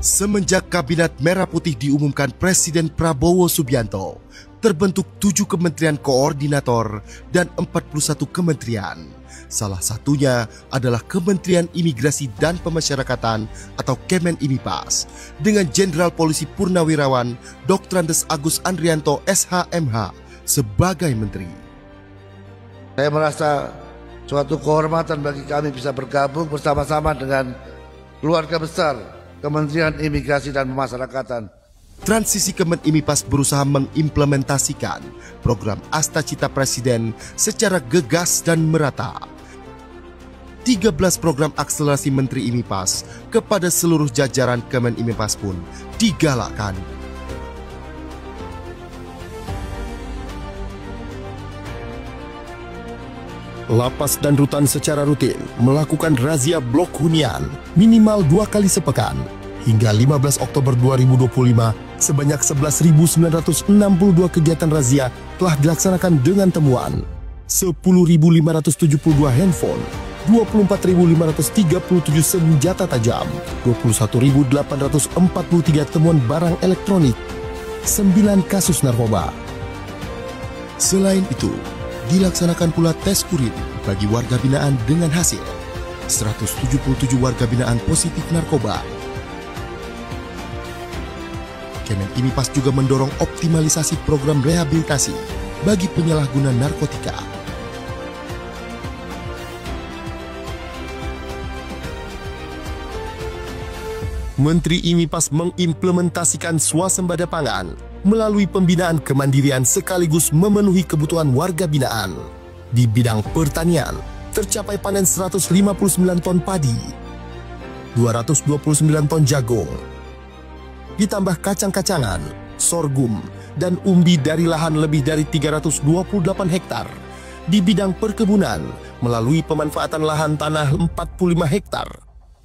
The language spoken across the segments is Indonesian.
Semenjak Kabinet Merah Putih diumumkan Presiden Prabowo Subianto, terbentuk 7 kementerian koordinator dan 41 kementerian. Salah satunya adalah Kementerian Imigrasi dan Pemasyarakatan atau Kemenimipas dengan Jenderal Polisi Purnawirawan Dr. Andes Agus Andrianto SHMH sebagai Menteri. Saya merasa suatu kehormatan bagi kami bisa bergabung bersama-sama dengan keluarga besar Kementerian Imigrasi dan Pemasyarakatan. Transisi Kemenimipas berusaha mengimplementasikan program Asta Cita Presiden secara gegas dan merata. 13 program akselerasi Menteri Imipas kepada seluruh jajaran Kemenimipas pun digalakkan. Lapas dan rutan secara rutin melakukan razia blok hunian minimal 2 kali sepekan. Hingga 15 Oktober 2025, sebanyak 11.962 kegiatan razia telah dilaksanakan dengan temuan 10.572 handphone, 24.537 senjata tajam, 21.843 temuan barang elektronik, 9 kasus narkoba. Selain itu, dilaksanakan pula tes urin bagi warga binaan dengan hasil 177 warga binaan positif narkoba. Kemenimipas juga mendorong optimalisasi program rehabilitasi bagi penyalahguna narkotika. Menteri Imipas mengimplementasikan swasembada pangan melalui pembinaan kemandirian sekaligus memenuhi kebutuhan warga binaan. Di bidang pertanian, tercapai panen 159 ton padi, 229 ton jagung, ditambah kacang-kacangan, sorghum, dan umbi dari lahan lebih dari 328 hektar. Di bidang perkebunan, melalui pemanfaatan lahan tanah 45 hektar,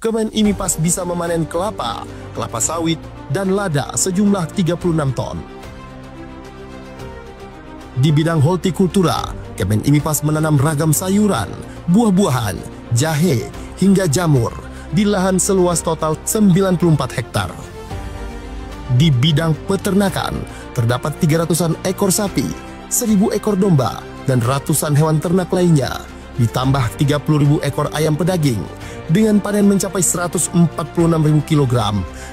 Kemenimipas bisa memanen kelapa, kelapa sawit, dan lada sejumlah 36 ton. Di bidang hortikultura, Kemenimipas menanam ragam sayuran, buah-buahan, jahe, hingga jamur di lahan seluas total 94 hektar. Di bidang peternakan, terdapat 300-an ekor sapi, 1.000 ekor domba, dan ratusan hewan ternak lainnya, ditambah 30.000 ekor ayam pedaging, dengan panen mencapai 146.000 kg,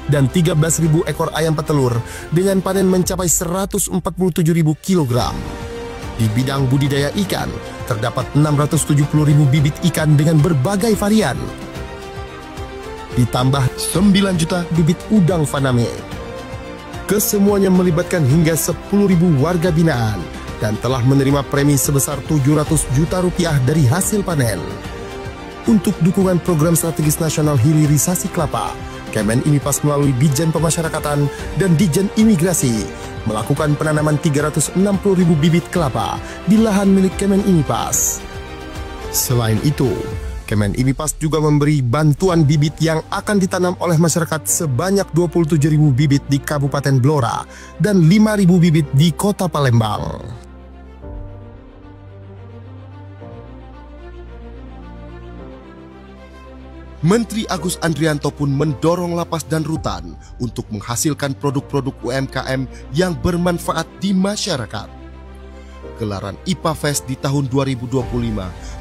dan 13.000 ekor ayam petelur, dengan panen mencapai 147.000 kg. Di bidang budidaya ikan, terdapat 670.000 bibit ikan dengan berbagai varian, ditambah 9 juta bibit udang faname. Kesemuanya melibatkan hingga 10.000 warga binaan dan telah menerima premi sebesar 700 juta rupiah dari hasil panen. Untuk dukungan program strategis nasional hilirisasi kelapa, Kemenimipas melalui Ditjen Pemasyarakatan dan Ditjen Imigrasi melakukan penanaman 360.000 bibit kelapa di lahan milik Kemenimipas. Selain itu, Kemenimipas juga memberi bantuan bibit yang akan ditanam oleh masyarakat sebanyak 27.000 bibit di Kabupaten Blora dan 5.000 bibit di Kota Palembang. Menteri Agus Andrianto pun mendorong lapas dan rutan untuk menghasilkan produk-produk UMKM yang bermanfaat di masyarakat. Gelaran IPA Fest di tahun 2025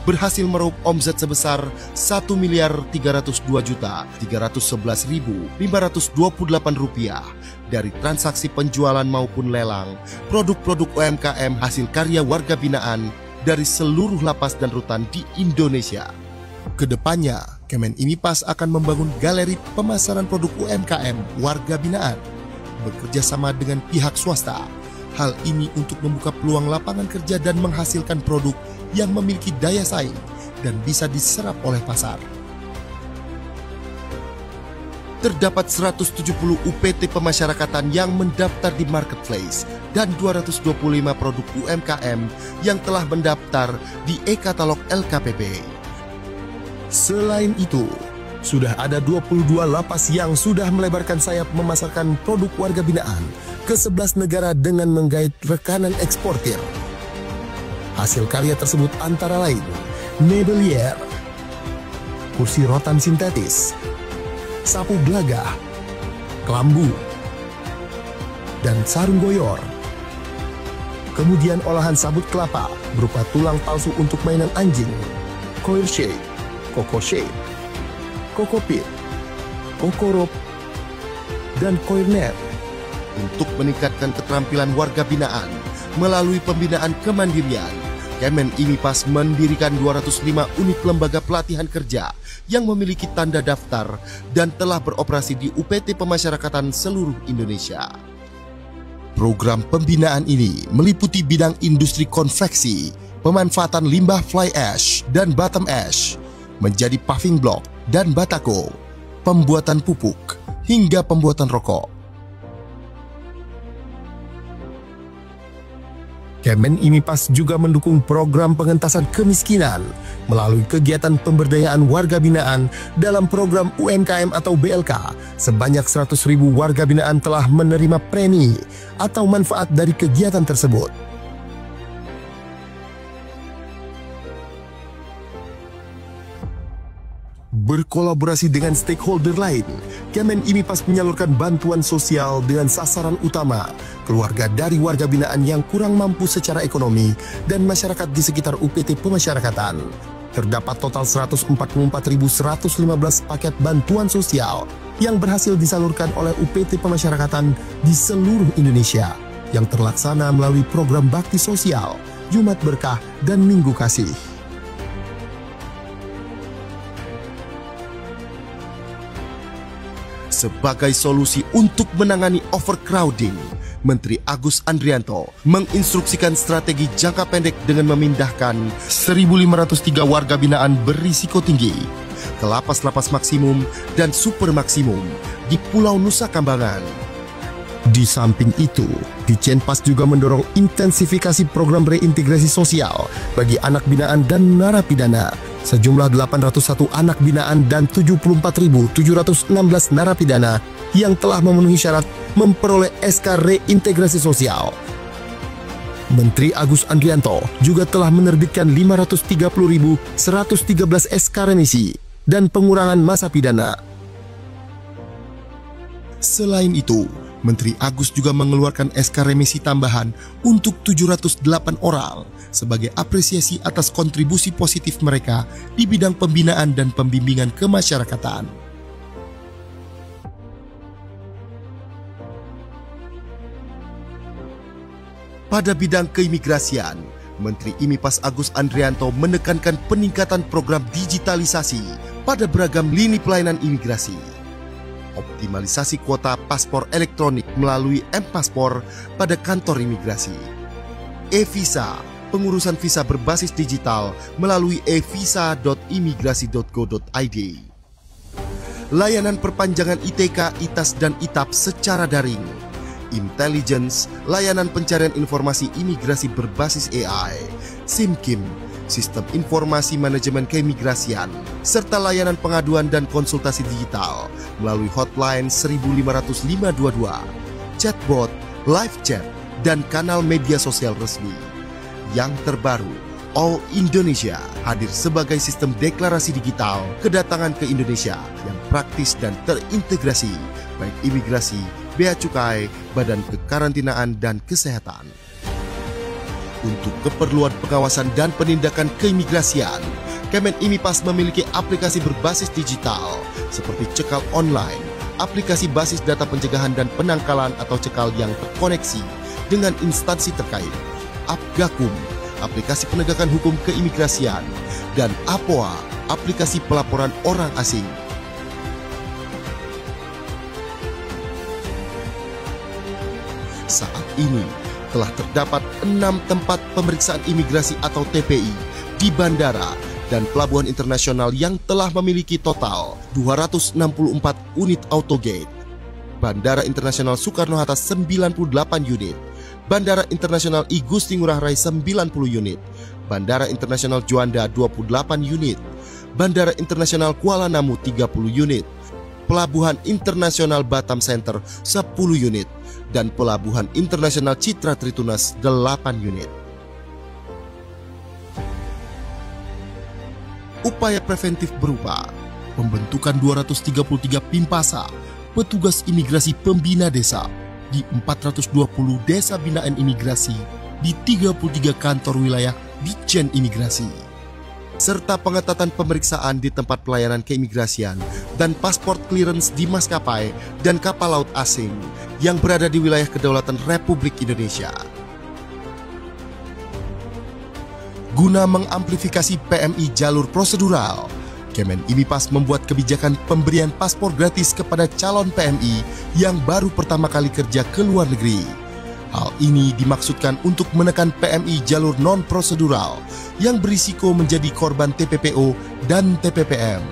berhasil meraup omzet sebesar Rp1.302.311.528 dari transaksi penjualan maupun lelang produk-produk UMKM hasil karya warga binaan dari seluruh lapas dan rutan di Indonesia. Kedepannya, Kemenimipas akan membangun galeri pemasaran produk UMKM warga binaan bekerja sama dengan pihak swasta. Hal ini untuk membuka peluang lapangan kerja dan menghasilkan produk yang memiliki daya saing dan bisa diserap oleh pasar. Terdapat 170 UPT pemasyarakatan yang mendaftar di marketplace dan 225 produk UMKM yang telah mendaftar di e-katalog LKPP. Selain itu, sudah ada 22 lapas yang sudah melebarkan sayap memasarkan produk warga binaan ke 11 negara dengan menggait rekanan eksportir. Hasil karya tersebut antara lain Mebelier, kursi rotan sintetis, sapu gelagah, kelambu, dan sarung goyor. Kemudian olahan sabut kelapa berupa tulang palsu untuk mainan anjing, coir shade, coco shade, coco pit, coco rope, dan coir net. Untuk meningkatkan keterampilan warga binaan melalui pembinaan kemandirian, Kemen IMIPAS mendirikan 205 unit lembaga pelatihan kerja yang memiliki tanda daftar dan telah beroperasi di UPT Pemasyarakatan seluruh Indonesia. Program pembinaan ini meliputi bidang industri konveksi, pemanfaatan limbah fly ash dan bottom ash menjadi paving block dan batako, pembuatan pupuk, hingga pembuatan rokok. Kemen IMIPAS juga mendukung program pengentasan kemiskinan melalui kegiatan pemberdayaan warga binaan dalam program UMKM atau BLK. Sebanyak 100.000 warga binaan telah menerima premi atau manfaat dari kegiatan tersebut. Berkolaborasi dengan stakeholder lain, Kemen IMIPAS menyalurkan bantuan sosial dengan sasaran utama keluarga dari warga binaan yang kurang mampu secara ekonomi dan masyarakat di sekitar UPT Pemasyarakatan. Terdapat total 144.115 paket bantuan sosial yang berhasil disalurkan oleh UPT Pemasyarakatan di seluruh Indonesia yang terlaksana melalui program bakti sosial, Jumat Berkah, dan Minggu Kasih. Sebagai solusi untuk menangani overcrowding, Menteri Agus Andrianto menginstruksikan strategi jangka pendek dengan memindahkan 1.503 warga binaan berisiko tinggi ke lapas-lapas maksimum dan super maksimum di Pulau Nusa Kambangan. Di samping itu, Ditjenpas juga mendorong intensifikasi program reintegrasi sosial bagi anak binaan dan narapidana. Sejumlah 801 anak binaan dan 74.716 narapidana yang telah memenuhi syarat memperoleh SK reintegrasi sosial. Menteri Agus Andrianto juga telah menerbitkan 530.113 SK remisi dan pengurangan masa pidana. Selain itu, Menteri Agus juga mengeluarkan SK remisi tambahan untuk 708 orang sebagai apresiasi atas kontribusi positif mereka di bidang pembinaan dan pembimbingan kemasyarakatan. Pada bidang keimigrasian, Menteri IMIPAS Agus Andrianto menekankan peningkatan program digitalisasi pada beragam lini pelayanan imigrasi. Optimalisasi kuota paspor elektronik melalui M-Paspor pada kantor imigrasi. E-Visa, pengurusan visa berbasis digital melalui evisa.imigrasi.go.id. Layanan perpanjangan ITK, ITAS, dan ITAP secara daring. Intelligence, layanan pencarian informasi imigrasi berbasis AI. SIMKIM, sistem informasi manajemen keimigrasian, serta layanan pengaduan dan konsultasi digital melalui hotline 1500522, chatbot, live chat, dan kanal media sosial resmi. Yang terbaru, All Indonesia hadir sebagai sistem deklarasi digital kedatangan ke Indonesia yang praktis dan terintegrasi, baik imigrasi, bea cukai, badan kekarantinaan, dan kesehatan. Untuk keperluan pengawasan dan penindakan keimigrasian, Kemen IMIPAS memiliki aplikasi berbasis digital seperti cekal online, aplikasi basis data pencegahan dan penangkalan atau cekal yang terkoneksi dengan instansi terkait, Apgakum, aplikasi penegakan hukum keimigrasian, dan APOA, aplikasi pelaporan orang asing. Saat ini telah terdapat 6 tempat pemeriksaan imigrasi atau TPI di bandara dan pelabuhan internasional yang telah memiliki total 264 unit autogate. Bandara Internasional Soekarno-Hatta 98 unit, Bandara Internasional I Gusti Ngurah Rai 90 unit, Bandara Internasional Juanda 28 unit, Bandara Internasional Kuala Namu 30 unit, Pelabuhan Internasional Batam Center 10 unit, dan Pelabuhan Internasional Citra Tritunas 8 unit. Upaya preventif berupa pembentukan 233 Pimpasa, petugas imigrasi pembina desa di 420 desa binaan imigrasi di 33 kantor wilayah Ditjen Imigrasi, serta pengetatan pemeriksaan di tempat pelayanan keimigrasian dan paspor clearance di maskapai dan kapal laut asing yang berada di wilayah kedaulatan Republik Indonesia. Guna mengamplifikasi PMI jalur prosedural, Kemen IMIPAS membuat kebijakan pemberian paspor gratis kepada calon PMI yang baru pertama kali kerja ke luar negeri. Hal ini dimaksudkan untuk menekan PMI jalur non-prosedural yang berisiko menjadi korban TPPO dan TPPM.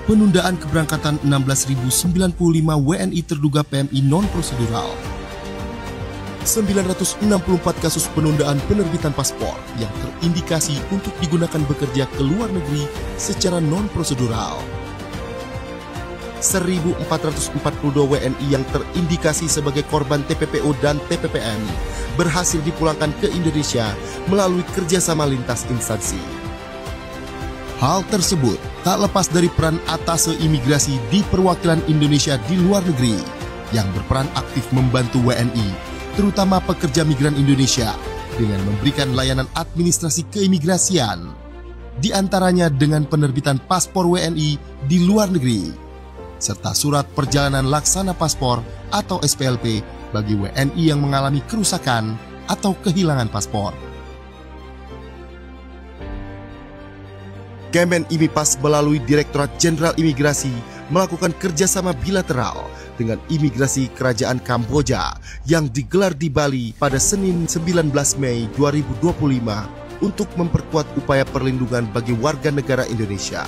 Penundaan keberangkatan 16.095 WNI terduga PMI non-prosedural. 964 kasus penundaan penerbitan paspor yang terindikasi untuk digunakan bekerja ke luar negeri secara non-prosedural. 1.442 WNI yang terindikasi sebagai korban TPPO dan TPPM berhasil dipulangkan ke Indonesia melalui kerjasama lintas instansi. Hal tersebut tak lepas dari peran atase imigrasi di perwakilan Indonesia di luar negeri yang berperan aktif membantu WNI, terutama pekerja migran Indonesia, dengan memberikan layanan administrasi keimigrasian, di antaranya dengan penerbitan paspor WNI di luar negeri, serta surat perjalanan laksana paspor atau SPLP bagi WNI yang mengalami kerusakan atau kehilangan paspor. Kemen IMIPAS melalui Direktorat Jenderal Imigrasi melakukan kerjasama bilateral dengan imigrasi Kerajaan Kamboja yang digelar di Bali pada Senin 19 Mei 2025 untuk memperkuat upaya perlindungan bagi warga negara Indonesia.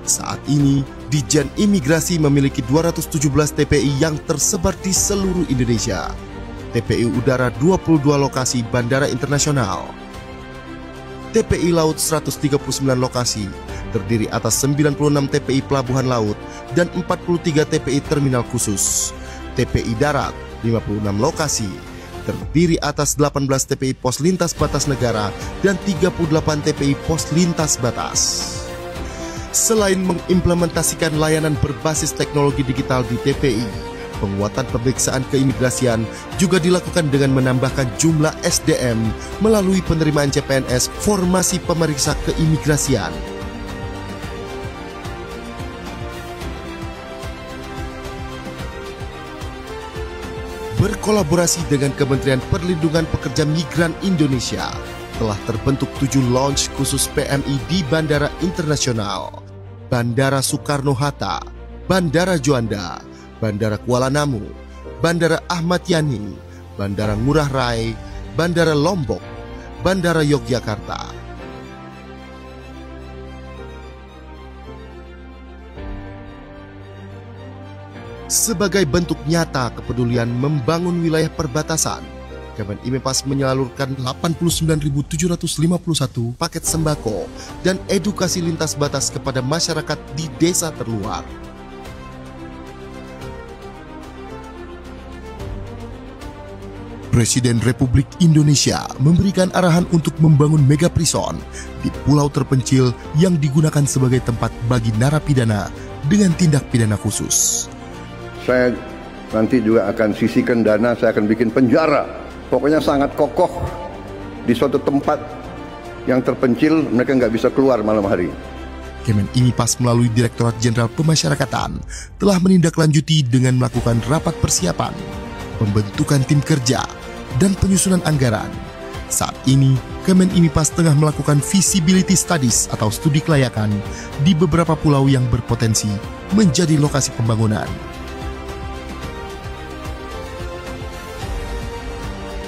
Saat ini, Ditjen Imigrasi memiliki 217 TPI yang tersebar di seluruh Indonesia. TPI Udara 22 lokasi Bandara Internasional. TPI Laut 139 lokasi, terdiri atas 96 TPI Pelabuhan Laut dan 43 TPI Terminal Khusus. TPI Darat 56 lokasi, terdiri atas 18 TPI Pos Lintas Batas Negara dan 38 TPI Pos Lintas Batas. Selain mengimplementasikan layanan berbasis teknologi digital di TPI, penguatan pemeriksaan keimigrasian juga dilakukan dengan menambahkan jumlah SDM melalui penerimaan CPNS formasi pemeriksa keimigrasian. Berkolaborasi dengan Kementerian Perlindungan Pekerja Migran Indonesia, telah terbentuk 7 launch khusus PMI di Bandara Internasional, Bandara Soekarno-Hatta, Bandara Juanda, Bandara Kuala Namu, Bandara Ahmad Yani, Bandara Ngurah Rai, Bandara Lombok, Bandara Yogyakarta. Sebagai bentuk nyata kepedulian membangun wilayah perbatasan, Kemen IMIPAS menyalurkan 89.751 paket sembako dan edukasi lintas batas kepada masyarakat di desa terluar. Presiden Republik Indonesia memberikan arahan untuk membangun mega prison di pulau terpencil yang digunakan sebagai tempat bagi narapidana dengan tindak pidana khusus. Saya nanti juga akan sisihkan dana, saya akan bikin penjara. Pokoknya sangat kokoh di suatu tempat yang terpencil, mereka nggak bisa keluar malam hari. Kemen IMIPAS melalui Direktorat Jenderal Pemasyarakatan telah menindaklanjuti dengan melakukan rapat persiapan, pembentukan tim kerja, dan penyusunan anggaran. Saat ini, Kemen IMIPAS tengah melakukan feasibility studies atau studi kelayakan di beberapa pulau yang berpotensi menjadi lokasi pembangunan.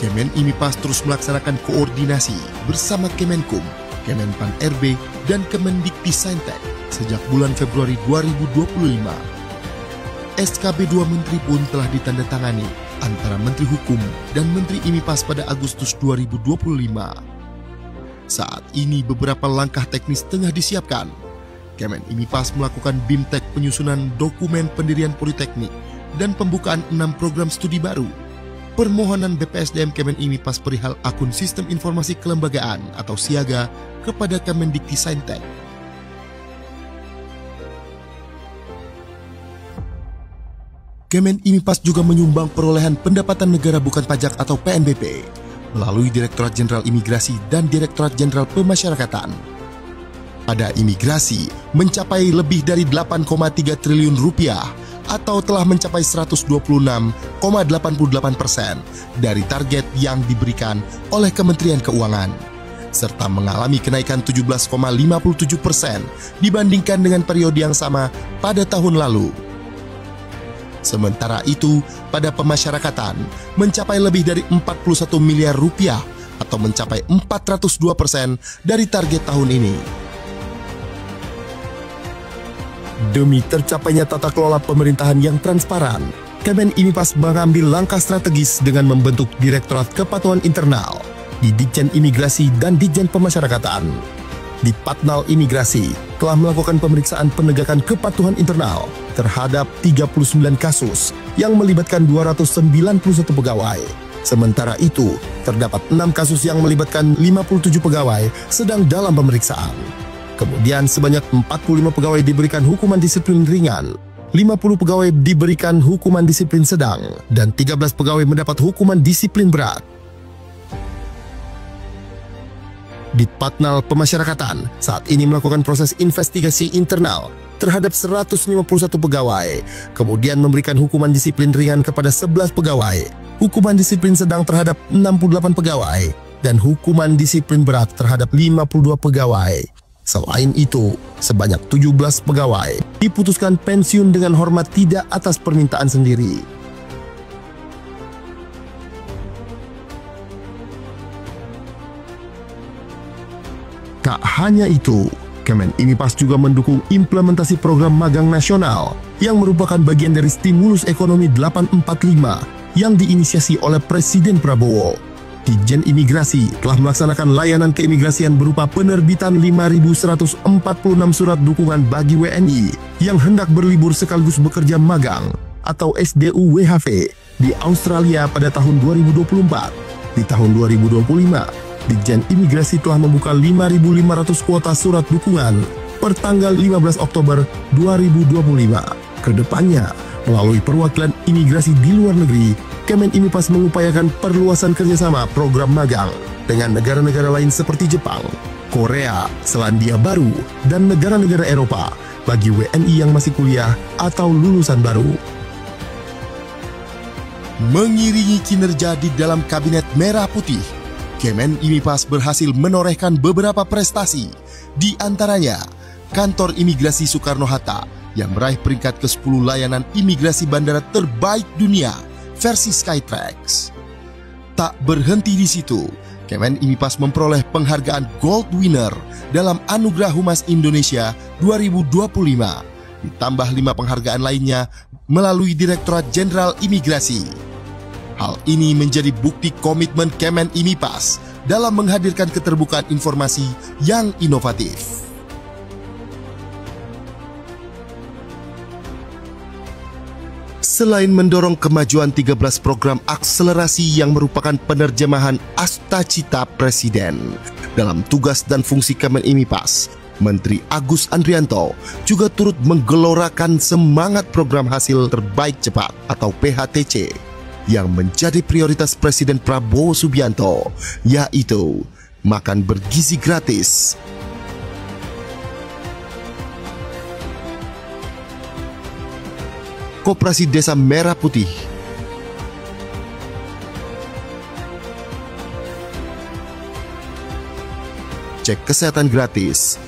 Kemen IMIPAS terus melaksanakan koordinasi bersama Kemenkum, Kemenpan RB, dan Kemendikti-Saintek sejak bulan Februari 2025. SKB 2 Menteri pun telah ditandatangani antara Menteri Hukum dan Menteri IMIPAS pada Agustus 2025. Saat ini beberapa langkah teknis tengah disiapkan. Kemen IMIPAS melakukan BIMTEK penyusunan dokumen pendirian politeknik dan pembukaan 6 program studi baru. permohonan BPSDM Kemenimipas perihal akun Sistem Informasi Kelembagaan atau Siaga kepada Kemendikti-Saintek. Kemenimipas juga menyumbang perolehan pendapatan negara bukan pajak atau PNBP melalui Direktorat Jenderal Imigrasi dan Direktorat Jenderal Pemasyarakatan. Pada imigrasi mencapai lebih dari 8,3 triliun rupiah atau telah mencapai 126,88% dari target yang diberikan oleh Kementerian Keuangan, serta mengalami kenaikan 17,57% dibandingkan dengan periode yang sama pada tahun lalu. Sementara itu, pada pemasyarakatan mencapai lebih dari 41 miliar rupiah atau mencapai 402% dari target tahun ini. Demi tercapainya tata kelola pemerintahan yang transparan, Kemenimipas mengambil langkah strategis dengan membentuk Direktorat Kepatuhan Internal di Ditjen Imigrasi dan Ditjen Pemasyarakatan. Di Patnal Imigrasi telah melakukan pemeriksaan penegakan kepatuhan internal terhadap 39 kasus yang melibatkan 291 pegawai. Sementara itu, terdapat 6 kasus yang melibatkan 57 pegawai sedang dalam pemeriksaan. Kemudian sebanyak 45 pegawai diberikan hukuman disiplin ringan, 50 pegawai diberikan hukuman disiplin sedang, dan 13 pegawai mendapat hukuman disiplin berat. Di Patnal Pemasyarakatan saat ini melakukan proses investigasi internal terhadap 151 pegawai, kemudian memberikan hukuman disiplin ringan kepada 11 pegawai, hukuman disiplin sedang terhadap 68 pegawai, dan hukuman disiplin berat terhadap 52 pegawai. Selain itu, sebanyak 17 pegawai diputuskan pensiun dengan hormat tidak atas permintaan sendiri. Tak hanya itu, Kemenimipas juga mendukung implementasi program magang nasional yang merupakan bagian dari stimulus ekonomi 845 yang diinisiasi oleh Presiden Prabowo. Ditjen Imigrasi telah melaksanakan layanan keimigrasian berupa penerbitan 5.146 surat dukungan bagi WNI yang hendak berlibur sekaligus bekerja magang atau SDU-WHV di Australia pada tahun 2024. Di tahun 2025, Ditjen Imigrasi telah membuka 5.500 kuota surat dukungan per tanggal 15 Oktober 2025. Kedepannya, melalui perwakilan imigrasi di luar negeri, Kemenimipas mengupayakan perluasan kerjasama program magang dengan negara-negara lain seperti Jepang, Korea, Selandia Baru, dan negara-negara Eropa bagi WNI yang masih kuliah atau lulusan baru. Mengiringi kinerja di dalam Kabinet Merah Putih, Kemenimipas berhasil menorehkan beberapa prestasi, di antaranya Kantor Imigrasi Soekarno-Hatta yang meraih peringkat ke-10 layanan imigrasi bandara terbaik dunia versi Skytrax. Tak berhenti di situ, Kemenimipas memperoleh penghargaan Gold Winner dalam Anugerah Humas Indonesia 2025, ditambah 5 penghargaan lainnya melalui Direktorat Jenderal Imigrasi. Hal ini menjadi bukti komitmen Kemenimipas dalam menghadirkan keterbukaan informasi yang inovatif. Selain mendorong kemajuan 13 program akselerasi yang merupakan penerjemahan Astacita Presiden dalam tugas dan fungsi Kemenimipas, Menteri Agus Andrianto juga turut menggelorakan semangat program hasil terbaik cepat atau PHTC yang menjadi prioritas Presiden Prabowo Subianto, yaitu makan bergizi gratis, Koperasi Desa Merah Putih, cek kesehatan gratis,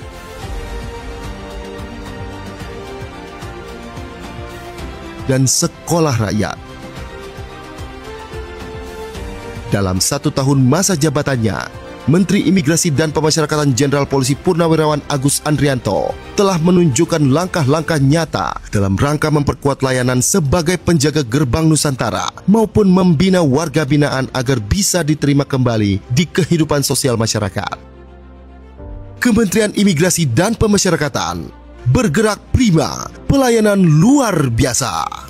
dan sekolah rakyat. Dalam 1 tahun masa jabatannya, Menteri Imigrasi dan Pemasyarakatan Jenderal Polisi Purnawirawan Agus Andrianto telah menunjukkan langkah-langkah nyata dalam rangka memperkuat layanan sebagai penjaga gerbang Nusantara maupun membina warga binaan agar bisa diterima kembali di kehidupan sosial masyarakat. Kementerian Imigrasi dan Pemasyarakatan bergerak prima, pelayanan luar biasa.